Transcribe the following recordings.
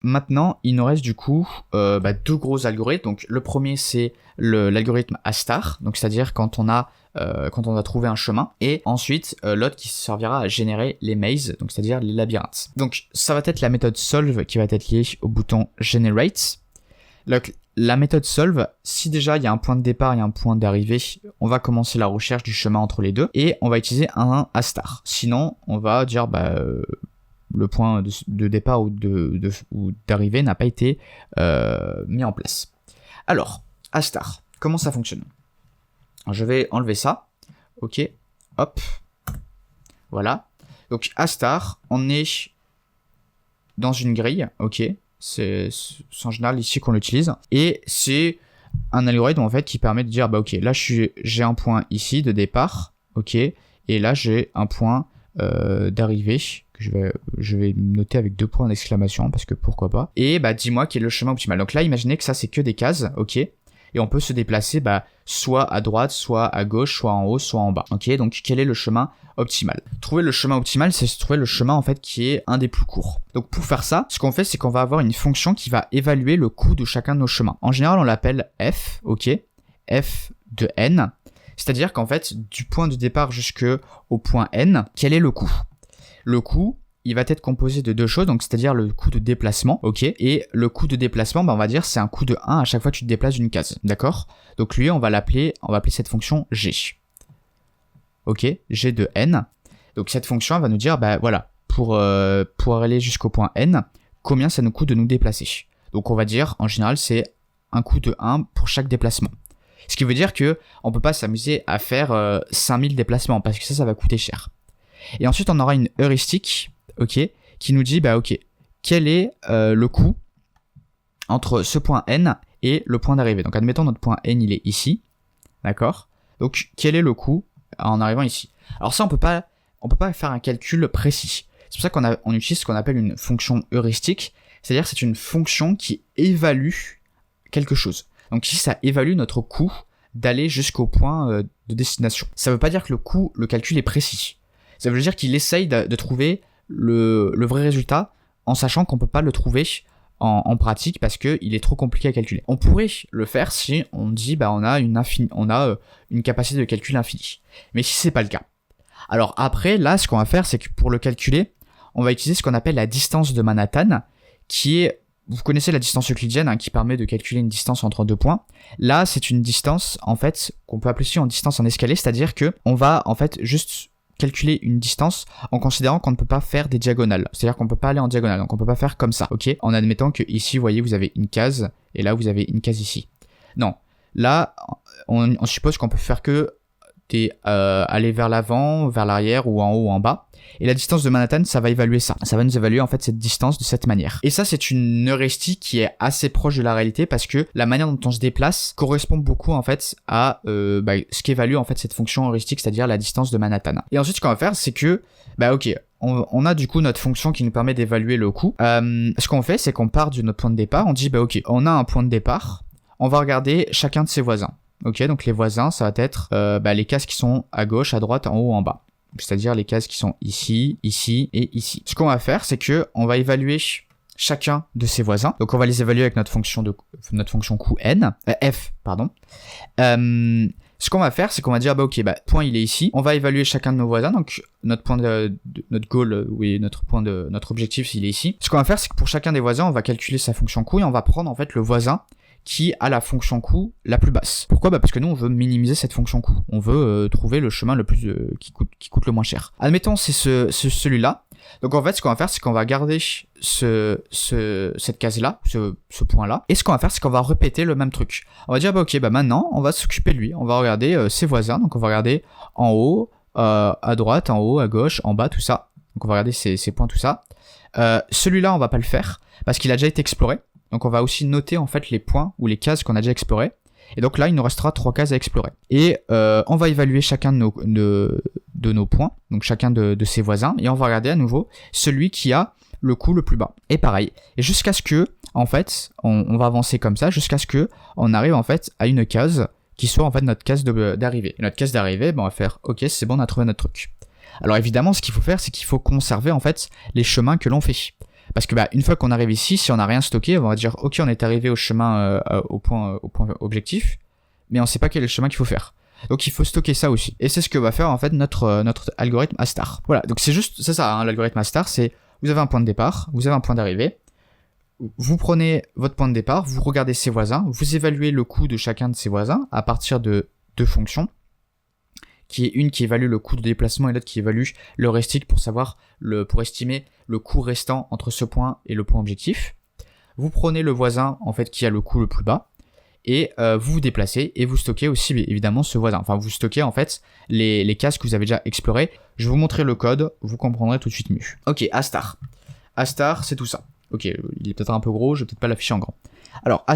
Maintenant, il nous reste du coup deux gros algorithmes. Donc le premier c'est l'algorithme A*, donc c'est-à-dire quand on a trouvé un chemin, et ensuite l'autre qui servira à générer les mazes, donc c'est-à-dire les labyrinthes. Donc ça va être la méthode solve qui va être liée au bouton generate. La méthode solve, si déjà il y a un point de départ et un point d'arrivée, on va commencer la recherche du chemin entre les deux et on va utiliser un A*. Sinon, on va dire le point de départ ou d'arrivée n'a pas été mis en place. Alors, A*, comment ça fonctionne? Alors, je vais enlever ça. Ok, hop, voilà. Donc A*, on est dans une grille, ok. C'est en général ici qu'on l'utilise. Et c'est un algorithme en fait qui permet de dire ok, là j'ai un point ici de départ, ok, et là j'ai un point d'arrivée que je vais noter avec 2 points d'exclamation parce que pourquoi pas. Et dis-moi quel est le chemin optimal. Donc là imaginez que ça c'est que des cases, ok. Et on peut se déplacer soit à droite, soit à gauche, soit en haut, soit en bas. Ok, donc quel est le chemin optimal? Trouver le chemin optimal, c'est trouver le chemin en fait qui est un des plus courts. Donc pour faire ça, ce qu'on fait, c'est qu'on va avoir une fonction qui va évaluer le coût de chacun de nos chemins. En général, on l'appelle f, ok, f de n. C'est-à-dire qu'en fait, du point de départ jusqu'au point n, quel est le coût? Le coût, il va être composé de 2 choses, donc c'est-à-dire le coût de déplacement, ok, et le coût de déplacement, on va dire c'est un coût de 1 à chaque fois que tu te déplaces d'une case, d'accord? Donc lui, on va appeler cette fonction g. Ok, g de n. Donc cette fonction, elle va nous dire, voilà, pour aller jusqu'au point n, combien ça nous coûte de nous déplacer. Donc on va dire, en général, c'est un coût de 1 pour chaque déplacement. Ce qui veut dire que on peut pas s'amuser à faire 5000 déplacements, parce que ça va coûter cher. Et ensuite, on aura une heuristique, ok, qui nous dit, ok, quel est le coût entre ce point n et le point d'arrivée. Donc, admettons, notre point n, il est ici, d'accord? Donc, quel est le coût en arrivant ici? Alors ça, on peut pas faire un calcul précis. C'est pour ça qu'on utilise ce qu'on appelle une fonction heuristique, c'est-à-dire c'est une fonction qui évalue quelque chose. Donc ici, ça évalue notre coût d'aller jusqu'au point de destination. Ça veut pas dire que le calcul est précis. Ça veut dire qu'il essaye de trouver le vrai résultat en sachant qu'on peut pas le trouver en pratique parce qu'il est trop compliqué à calculer. On pourrait le faire si on dit on a une capacité de calcul infinie. Mais si c'est pas le cas. Alors après, là, ce qu'on va faire, c'est que pour le calculer, on va utiliser ce qu'on appelle la distance de Manhattan, qui est, vous connaissez la distance euclidienne, qui permet de calculer une distance entre 2 points. Là, c'est une distance, en fait, qu'on peut appeler aussi en distance en escalier, c'est-à-dire que on va, en fait, juste calculer une distance en considérant qu'on ne peut pas faire des diagonales. C'est-à-dire qu'on ne peut pas aller en diagonale, donc on ne peut pas faire comme ça, ok? En admettant que ici, vous voyez, vous avez une case, et là, vous avez une case ici. Non. Là, on suppose qu'on peut faire que aller vers l'avant, vers l'arrière, ou en haut ou en bas. Et la distance de Manhattan, ça va évaluer ça. Ça va nous évaluer en fait cette distance de cette manière. Et ça, c'est une heuristique qui est assez proche de la réalité parce que la manière dont on se déplace correspond beaucoup en fait à ce qu'évalue en fait cette fonction heuristique, c'est-à-dire la distance de Manhattan. Et ensuite, ce qu'on va faire, c'est que ok, on a du coup notre fonction qui nous permet d'évaluer le coût. Ce qu'on fait, c'est qu'on part de notre point de départ. On dit ok, on a un point de départ. On va regarder chacun de ses voisins. Ok, donc les voisins, ça va être les cases qui sont à gauche, à droite, en haut, en bas. C'est-à-dire les cases qui sont ici, ici et ici. Ce qu'on va faire, c'est que on va évaluer chacun de ces voisins. Donc on va les évaluer avec notre fonction coût n, f, pardon. Ce qu'on va faire, c'est qu'on va dire point il est ici. On va évaluer chacun de nos voisins. Donc notre point notre goal, notre objectif, il est ici. Ce qu'on va faire, c'est que pour chacun des voisins, on va calculer sa fonction coût et on va prendre en fait le voisin qui a la fonction coût la plus basse. Pourquoi ? Parce que nous, on veut minimiser cette fonction coût. On veut trouver le chemin le plus qui coûte le moins cher. Admettons, c'est celui-là. Donc en fait, ce qu'on va faire, c'est qu'on va garder cette case-là, ce point-là. Et ce qu'on va faire, c'est qu'on va répéter le même truc. On va dire, maintenant, on va s'occuper de lui. On va regarder ses voisins. Donc on va regarder en haut, à droite, en haut, à gauche, en bas, tout ça. Donc on va regarder ces points, tout ça. Celui-là, on va pas le faire parce qu'il a déjà été exploré. Donc on va aussi noter en fait les points ou les cases qu'on a déjà explorées. Et donc là, il nous restera 3 cases à explorer. Et on va évaluer chacun de nos points, donc chacun de ses voisins, et on va regarder à nouveau celui qui a le coût le plus bas. Et pareil. Et jusqu'à ce que, en fait, on va avancer comme ça, jusqu'à ce que on arrive en fait à une case qui soit en fait notre case d'arrivée. Et notre case d'arrivée, on va faire OK, c'est bon, on a trouvé notre truc. Alors évidemment, ce qu'il faut faire, c'est qu'il faut conserver en fait les chemins que l'on fait. Parce que une fois qu'on arrive ici, si on n'a rien stocké, on va dire ok, on est arrivé au chemin au point objectif, mais on sait pas quel est le chemin qu'il faut faire. Donc il faut stocker ça aussi. Et c'est ce que va faire en fait notre algorithme A*. Voilà, donc c'est ça, hein, l'algorithme A*, c'est vous avez un point de départ, vous avez un point d'arrivée, vous prenez votre point de départ, vous regardez ses voisins, vous évaluez le coût de chacun de ses voisins à partir de deux fonctions, une qui évalue le coût de déplacement et l'autre qui évalue l'heuristique pour estimer le coût restant entre ce point et le point objectif. Vous prenez le voisin en fait qui a le coût le plus bas et vous vous déplacez et vous stockez aussi évidemment ce voisin. Enfin vous stockez en fait les cases que vous avez déjà explorées. Je vais vous montrer le code, vous comprendrez tout de suite mieux. Ok, A*. A* c'est tout ça. Ok, il est peut-être un peu gros, je vais peut-être pas l'afficher en grand. Alors A*,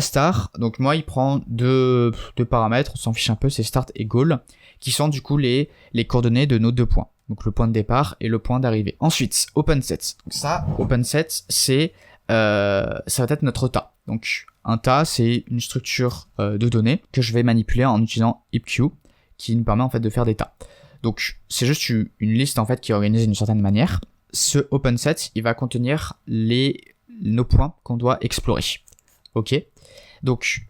donc moi il prend deux paramètres, on s'en fiche un peu, c'est start et goal, qui sont du coup les coordonnées de nos deux points. Donc le point de départ et le point d'arrivée. Ensuite, openSet. Donc ça, openSet, c'est ça va être notre tas. Donc un tas, c'est une structure de données que je vais manipuler en utilisant heapq, qui nous permet en fait de faire des tas. Donc c'est juste une liste en fait qui est organisée d'une certaine manière. Ce openSet, il va contenir nos points qu'on doit explorer. Ok. Donc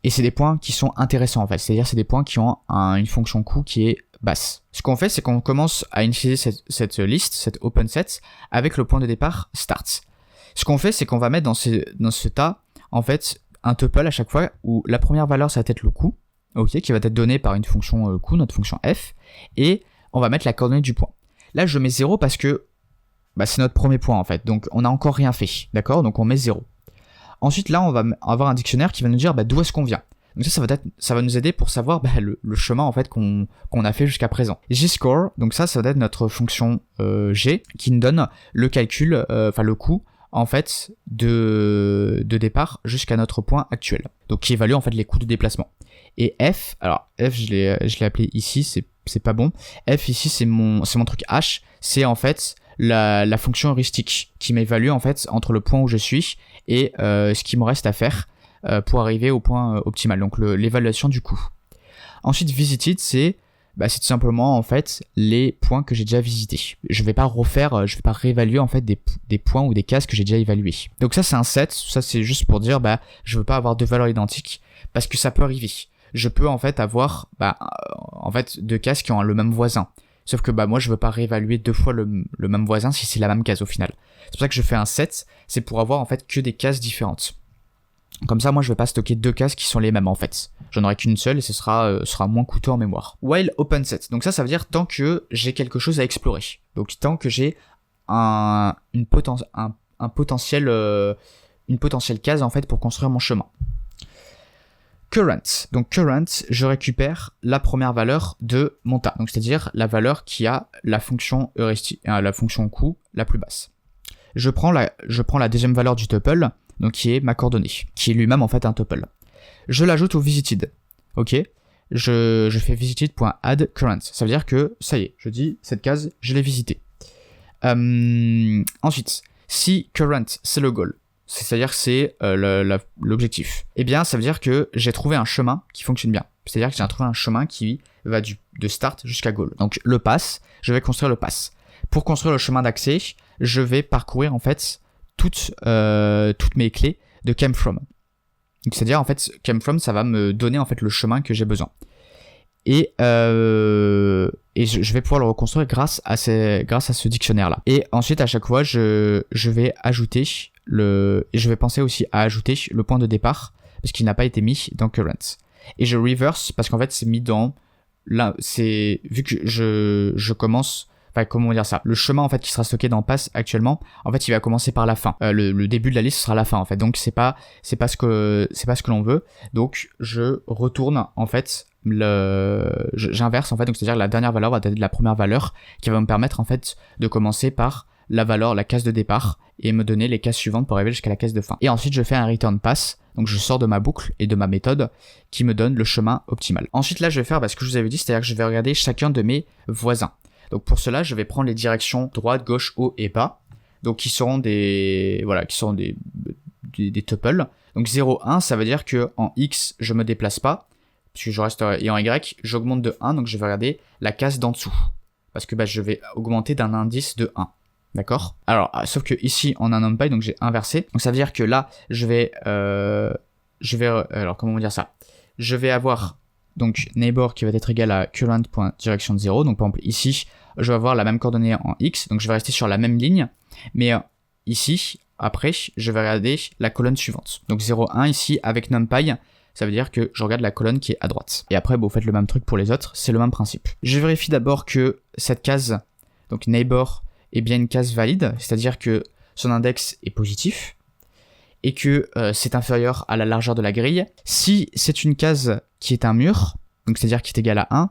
et c'est des points qui sont intéressants en fait, c'est-à-dire c'est des points qui ont une fonction coût qui est basse. Ce qu'on fait, c'est qu'on commence à initialiser cette liste, cette openSet, avec le point de départ start. Ce qu'on fait, c'est qu'on va mettre dans ce tas, en fait, un tuple à chaque fois où la première valeur, ça va être le coût, ok, qui va être donné par une fonction coût, notre fonction f, et on va mettre la coordonnée du point. Là, je mets 0 parce que c'est notre premier point en fait, donc on n'a encore rien fait, d'accord? Donc on met 0. Ensuite, là, on va avoir un dictionnaire qui va nous dire d'où est-ce qu'on vient. Donc ça va nous aider pour savoir le chemin en fait qu'on a fait jusqu'à présent. Gscore, donc ça va être notre fonction G qui nous donne le calcul, le coût en fait de départ jusqu'à notre point actuel. Donc qui évalue en fait les coûts de déplacement. Et F, alors F je l'ai appelé ici, c'est pas bon. F ici c'est mon truc H, c'est en fait la fonction heuristique qui m'évalue en fait entre le point où je suis et ce qu'il me reste à faire pour arriver au point optimal, donc l'évaluation du coût. Ensuite, visited, c'est tout simplement en fait les points que j'ai déjà visités. Je vais pas réévaluer en fait des points ou des cases que j'ai déjà évalués. Donc ça c'est un set, ça c'est juste pour dire je veux pas avoir deux valeurs identiques parce que ça peut arriver. Je peux en fait avoir deux cases qui ont le même voisin. Sauf que moi je veux pas réévaluer deux fois le même voisin si c'est la même case au final. C'est pour ça que je fais un set, c'est pour avoir en fait que des cases différentes. Comme ça, moi, je vais pas stocker deux cases qui sont les mêmes en fait. J'en aurai qu'une seule et ce sera moins coûteux en mémoire. While openSet. Donc ça veut dire tant que j'ai quelque chose à explorer. Donc tant que j'ai une potentielle case en fait pour construire mon chemin. Current. Donc current, je récupère la première valeur de mon tas. Donc c'est-à-dire la valeur qui a la fonction heuristique, la fonction coût la plus basse. Je prends la deuxième valeur du tuple, donc qui est ma coordonnée, qui est lui-même en fait un tuple. Je l'ajoute au visited. Ok. Je fais visited.add_current. Ça veut dire que ça y est, je dis cette case, je l'ai visitée. Ensuite, si current c'est le goal, c'est-à-dire que c'est l'objectif, eh bien ça veut dire que j'ai trouvé un chemin qui fonctionne bien. C'est-à-dire que j'ai trouvé un chemin qui va de start jusqu'à goal. Donc le pass, je vais construire le pass. Pour construire le chemin d'accès, je vais parcourir en fait toutes mes clés de came from. Donc c'est-à-dire en fait came from, ça va me donner en fait le chemin que j'ai besoin. Et je vais pouvoir le reconstruire grâce à ce dictionnaire là. Et ensuite à chaque fois je vais ajouter et je vais penser aussi à ajouter le point de départ parce qu'il n'a pas été mis dans current. Et je reverse parce qu'en fait c'est mis dans vu que je commence. Enfin, comment dire ça? Le chemin en fait qui sera stocké dans pass actuellement, en fait, il va commencer par la fin. Le début de la liste sera la fin en fait. Donc c'est pas ce que l'on veut. Donc je retourne en fait j'inverse en fait. Donc c'est-à-dire la dernière valeur va être la première valeur qui va me permettre en fait de commencer par la case de départ et me donner les cases suivantes pour arriver jusqu'à la case de fin. Et ensuite je fais un return pass. Donc je sors de ma boucle et de ma méthode qui me donne le chemin optimal. Ensuite là je vais faire ce que je vous avais dit, c'est-à-dire que je vais regarder chacun de mes voisins. Donc pour cela, je vais prendre les directions droite, gauche, haut et bas. Donc qui seront des tuples. Donc 0, 1, ça veut dire que en X, je me déplace pas, puisque je reste, et en Y, j'augmente de 1, donc je vais regarder la case d'en dessous. Parce que je vais augmenter d'un indice de 1. D'accord? Alors, sauf que ici, on a un NumPy, donc j'ai inversé. Donc ça veut dire que là, alors comment dire ça? Je vais avoir donc neighbor qui va être égal à current.direction 0. Donc par exemple ici, je vais avoir la même coordonnée en x, donc je vais rester sur la même ligne, mais ici, après, je vais regarder la colonne suivante. Donc 0, 1 ici avec NumPy, ça veut dire que je regarde la colonne qui est à droite. Et après, vous faites le même truc pour les autres, c'est le même principe. Je vérifie d'abord que cette case, donc neighbor, est bien une case valide, c'est-à-dire que son index est positif, et que c'est inférieur à la largeur de la grille. Si c'est une case qui est un mur, donc c'est-à-dire qui est égal à 1,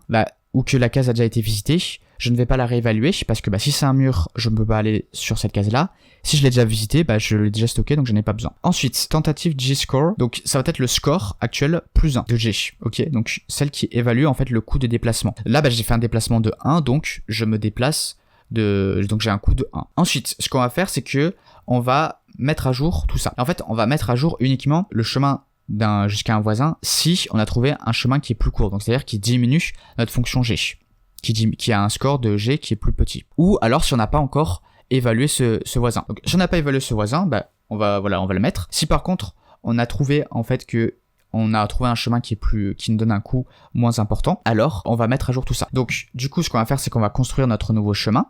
ou que la case a déjà été visitée, je ne vais pas la réévaluer, parce que si c'est un mur, je ne peux pas aller sur cette case-là. Si je l'ai déjà visité, je l'ai déjà stocké, donc je n'ai pas besoin. Ensuite, tentative G-score, donc ça va être le score actuel plus 1 de G, ok? Donc celle qui évalue en fait le coût de déplacement. Là, j'ai fait un déplacement de 1, donc je me déplace donc j'ai un coût de 1. Ensuite, ce qu'on va faire, c'est que on va mettre à jour tout ça. En fait, on va mettre à jour uniquement le chemin jusqu'à un voisin si on a trouvé un chemin qui est plus court, donc c'est-à-dire qui diminue notre fonction G, qui a un score de G qui est plus petit. Ou alors si on n'a pas encore évalué ce voisin. Donc si on n'a pas évalué ce voisin, on va le mettre. Si par contre on a trouvé en fait que on a trouvé un chemin qui nous donne un coût moins important, alors on va mettre à jour tout ça. Donc du coup, ce qu'on va faire, c'est qu'on va construire notre nouveau chemin,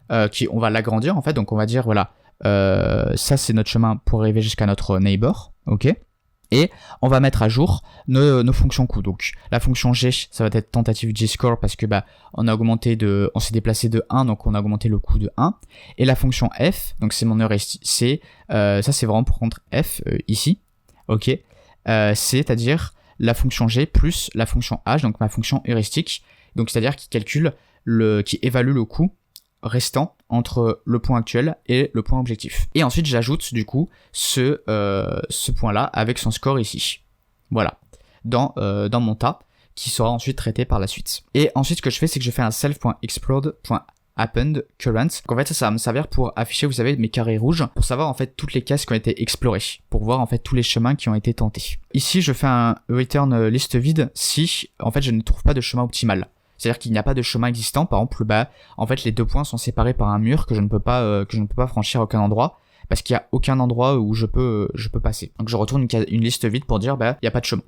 on va l'agrandir en fait. Donc on va dire voilà, ça c'est notre chemin pour arriver jusqu'à notre neighbor, ok. Et on va mettre à jour nos fonctions coûts. Donc la fonction G, ça va être tentative G-score parce que on s'est déplacé de 1, donc on a augmenté le coût de 1. Et la fonction F, donc c'est mon heuristique, ça c'est vraiment pour contre F ici, ok. C'est-à-dire la fonction G plus la fonction H, donc ma fonction heuristique, donc c'est-à-dire qui évalue le coût restant entre le point actuel et le point objectif. Et ensuite j'ajoute du coup ce point-là avec son score ici. Voilà, dans mon tas qui sera ensuite traité par la suite. Et ensuite ce que je fais, c'est que je fais un self.explode.append current. Donc en fait ça va me servir pour afficher, vous savez, mes carrés rouges, pour savoir en fait toutes les cases qui ont été explorées, pour voir en fait tous les chemins qui ont été tentés. Ici je fais un return liste vide si en fait je ne trouve pas de chemin optimal. C'est-à-dire qu'il n'y a pas de chemin existant. Par exemple, en fait, les deux points sont séparés par un mur que je ne peux pas franchir à aucun endroit, parce qu'il n'y a aucun endroit où je peux passer. Donc je retourne une liste vide pour dire, il n'y a pas de chemin.